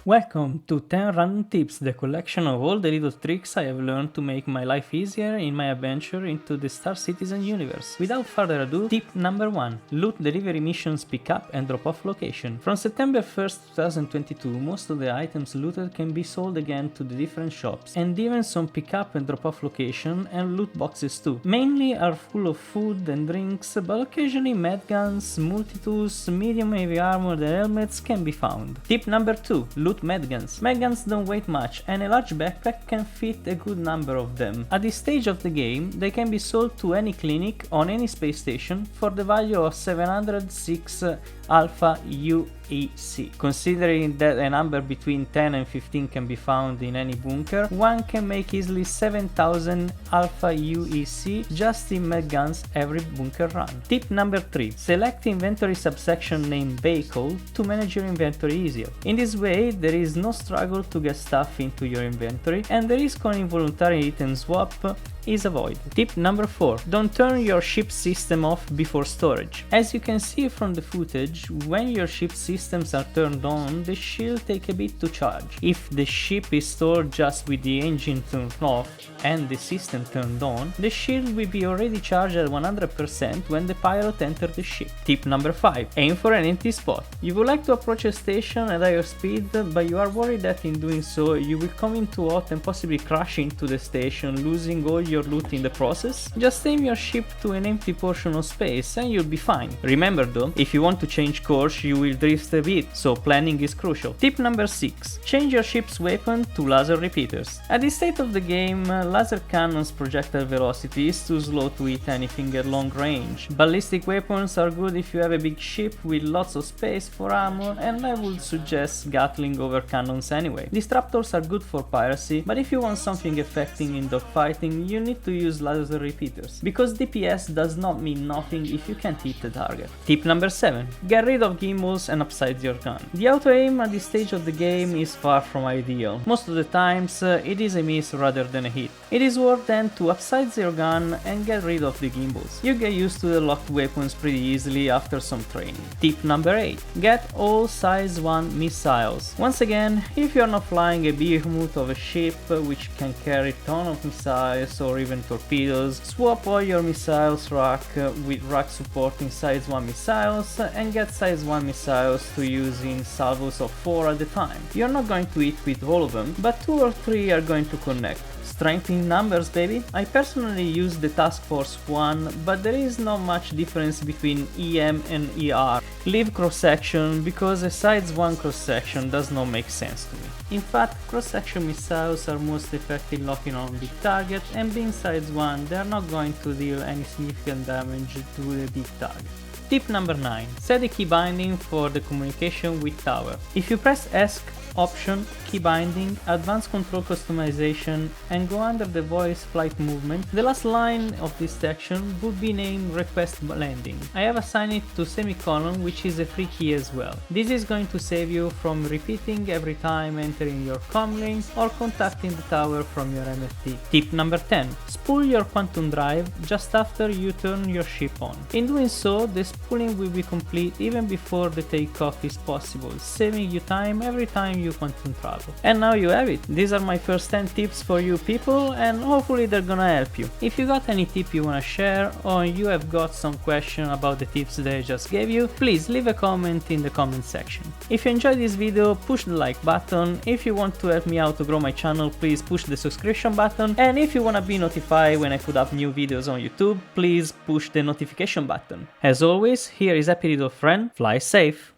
Welcome to 10 Random Tips, the collection of all the little tricks I have learned to make my life easier in my adventure into the Star Citizen universe. Without further ado, tip number 1. Loot delivery missions pick up and drop off location. From September 1st, 2022, most of the items looted can be sold again to the different shops, and even some pick up and drop off location and loot boxes too. Mainly are full of food and drinks, but occasionally medguns, multi-tools, medium heavy armor and helmets can be found. Tip number 2. Loot medguns. Medguns don't weigh much and a large backpack can fit a good number of them. At this stage of the game, they can be sold to any clinic on any space station for the value of 706 Alpha UEC. Considering that a number between 10 and 15 can be found in any bunker, one can make easily 7000 Alpha UEC just in medguns every bunker run. Tip number 3. Select inventory subsection named Vehicle to manage your inventory easier. In this way, there is no struggle to get stuff into your inventory and the risk on involuntary item swap is avoided. Tip number 4. Don't turn your ship system off before storage. As you can see from the footage, when your ship systems are turned on, the shield take a bit to charge. If the ship is stored just with the engine turned off and the system turned on, the shield will be already charged at 100% when the pilot enters the ship. Tip number 5. Aim for an empty spot. You would like to approach a station at higher speed, but you are worried that in doing so you will come in too hot and possibly crash into the station, losing all your loot in the process? Just aim your ship to an empty portion of space and you'll be fine. Remember though, if you want to change course you will drift a bit, so planning is crucial. Tip number 6. Change your ship's weapon to laser repeaters. At this state of the game, laser cannons projectile velocity is too slow to hit anything at long range. Ballistic weapons are good if you have a big ship with lots of space for armor, and I would suggest Gatling over cannons anyway. Disruptors are good for piracy, but if you want something effective in dogfighting, you need to use laser repeaters, because DPS does not mean nothing if you can't hit the target. Tip number 7. Get rid of gimbals and upsize your gun. The auto aim at this stage of the game is far from ideal. Most of the times it is a miss rather than a hit. It is worth then to upsize your gun and get rid of the gimbals. You get used to the locked weapons pretty easily after some training. Tip number 8. Get all size 1 missiles. Once again, if you are not flying a behemoth of a ship which can carry ton of missiles or even torpedoes, swap all your missiles rack with rack supporting size 1 missiles and get size 1 missiles to use in salvos of 4 at a time. You're not going to hit with all of them, but 2 or 3 are going to connect. Strength in numbers, baby. I personally use the Task Force 1, but there is not much difference between EM and ER. Leave cross-section because a size 1 cross-section does not make sense to me. In fact, cross-section missiles are most effective locking on big target, and being size 1, they are not going to deal any significant damage to the big target. Tip number 9. Set a key binding for the communication with tower. If you press ESC, Option, Key Binding, Advanced Control Customization and go under the voice flight movement, the last line of this section would be named Request Landing. I have assigned it to semicolon, which is a free key as well. This is going to save you from repeating every time entering your comlink or contacting the tower from your MFT. Tip number 10. Spool your quantum drive just after you turn your ship on. In doing so, the spooling will be complete even before the takeoff is possible, saving you time every time you quantum travel. And now you have it. These are my first 10 tips for you people, and hopefully they're gonna help you. If you got any tip you wanna share, or you have got some question about the tips that I just gave you, please leave a comment in the comment section. If you enjoyed this video, push the like button. If you want to help me out to grow my channel, please push the subscription button. And if you wanna be notified when I put up new videos on YouTube, please push the notification button. As always, here is HappyLittleFriend. Fly safe!